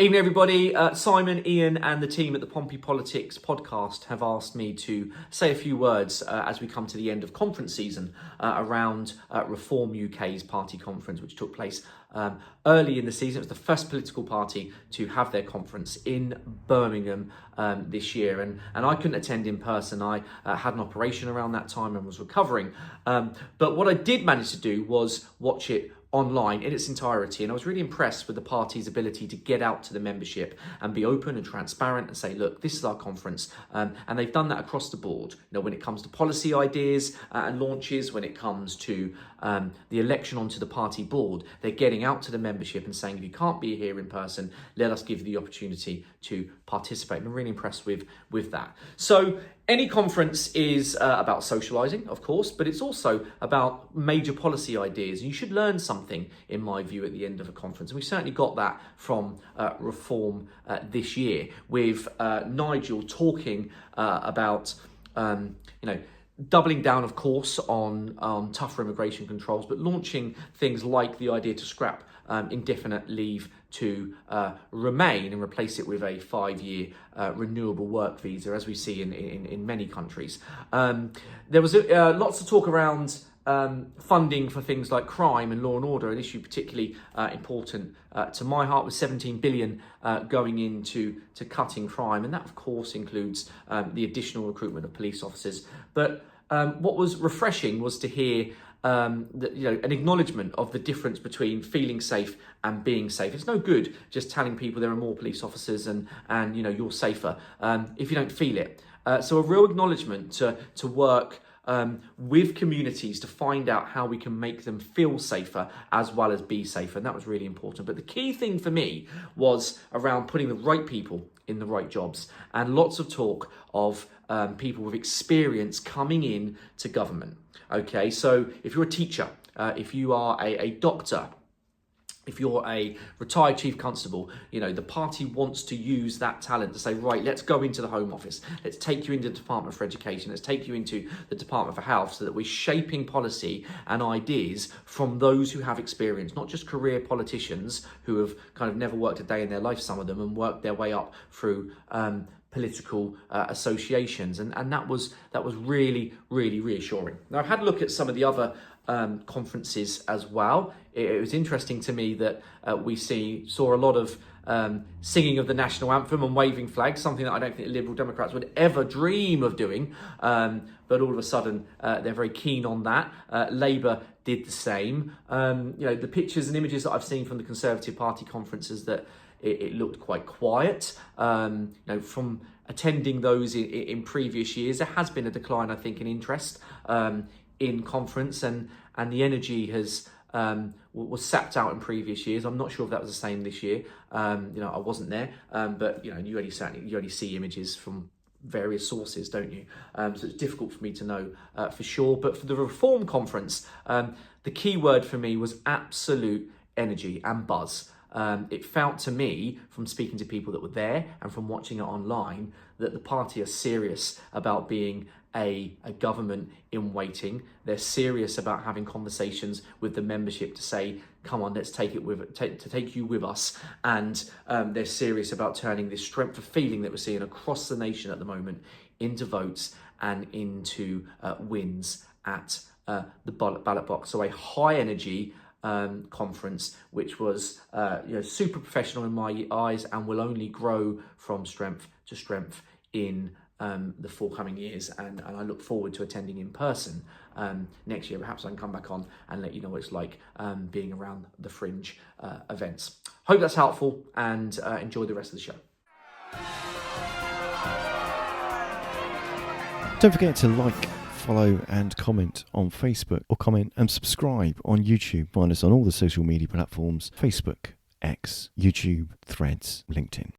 Evening, everybody. Simon, Ian, and the team at the Pompey Politics podcast have asked me to say a few words as we come to the end of conference season around Reform UK's party conference, which took place early in the season. It was the first political party to have their conference in Birmingham this year, and I couldn't attend in person. I had an operation around that time and was recovering. But what I did manage to do was watch it online in its entirety, and I was really impressed with the party's ability to get out to the membership and be open and transparent and say, look, this is our conference, and they've done that across the board. When it comes to policy ideas and launches, when it comes to the election onto the party board, they're getting out to the membership and saying, if you can't be here in person, let us give you the opportunity to participate. I'm really impressed with that. So any conference is about socialising, of course, but it's also about major policy ideas. You should learn something, in my view, at the end of a conference. And we certainly got that from Reform this year, with Nigel talking about, doubling down, of course, on tougher immigration controls, but launching things like the idea to scrap indefinite leave to remain and replace it with a 5-year renewable work visa, as we see in many countries. There was lots of talk around funding for things like crime and law and order, an issue particularly important to my heart, with 17 billion going into cutting crime, and that of course includes the additional recruitment of police officers. But what was refreshing was to hear that, an acknowledgement of the difference between feeling safe and being safe. It's no good just telling people there are more police officers and you're safer if you don't feel it. So a real acknowledgement to work with communities to find out how we can make them feel safer as well as be safer, and that was really important. But the key thing for me was around putting the right people in the right jobs, and lots of talk of people with experience coming in to government. Okay, so if you're a teacher, if you are a doctor, if you're a retired chief constable, the party wants to use that talent to say, right, let's go into the Home Office. Let's take you into the Department for Education. Let's take you into the Department for Health, so that we're shaping policy and ideas from those who have experience, not just career politicians who have kind of never worked a day in their life, some of them, and worked their way up through political associations, and that was really, really reassuring. Now, I've had a look at some of the other conferences as well. It was interesting to me that we saw a lot of singing of the national anthem and waving flags, something that I don't think the Liberal Democrats would ever dream of doing, but all of a sudden they're very keen on that. Labour did the same. The pictures and images that I've seen from the Conservative Party conferences, that it looked quite quiet. From attending those in previous years, there has been a decline, I think, in interest in conference, and the energy was sapped out in previous years. I'm not sure if that was the same this year. I wasn't there, but you only see images from various sources, don't you? So it's difficult for me to know for sure. But for the Reform conference, the key word for me was absolute energy and buzz. It felt to me, from speaking to people that were there and from watching it online, that the party are serious about being a government in waiting. They're serious about having conversations with the membership to say, come on, let's take you with us. And they're serious about turning this strength of feeling that we're seeing across the nation at the moment into votes and into wins at the ballot box. So a high energy conference, which was super professional in my eyes, and will only grow from strength to strength in the forthcoming years, and I look forward to attending in person next year. Perhaps I can come back on and let you know what it's like being around the fringe events. Hope that's helpful, and enjoy the rest of the show. Don't forget to like, follow and comment on Facebook, or comment and subscribe on YouTube. Find us on all the social media platforms: Facebook, X, YouTube, Threads, LinkedIn.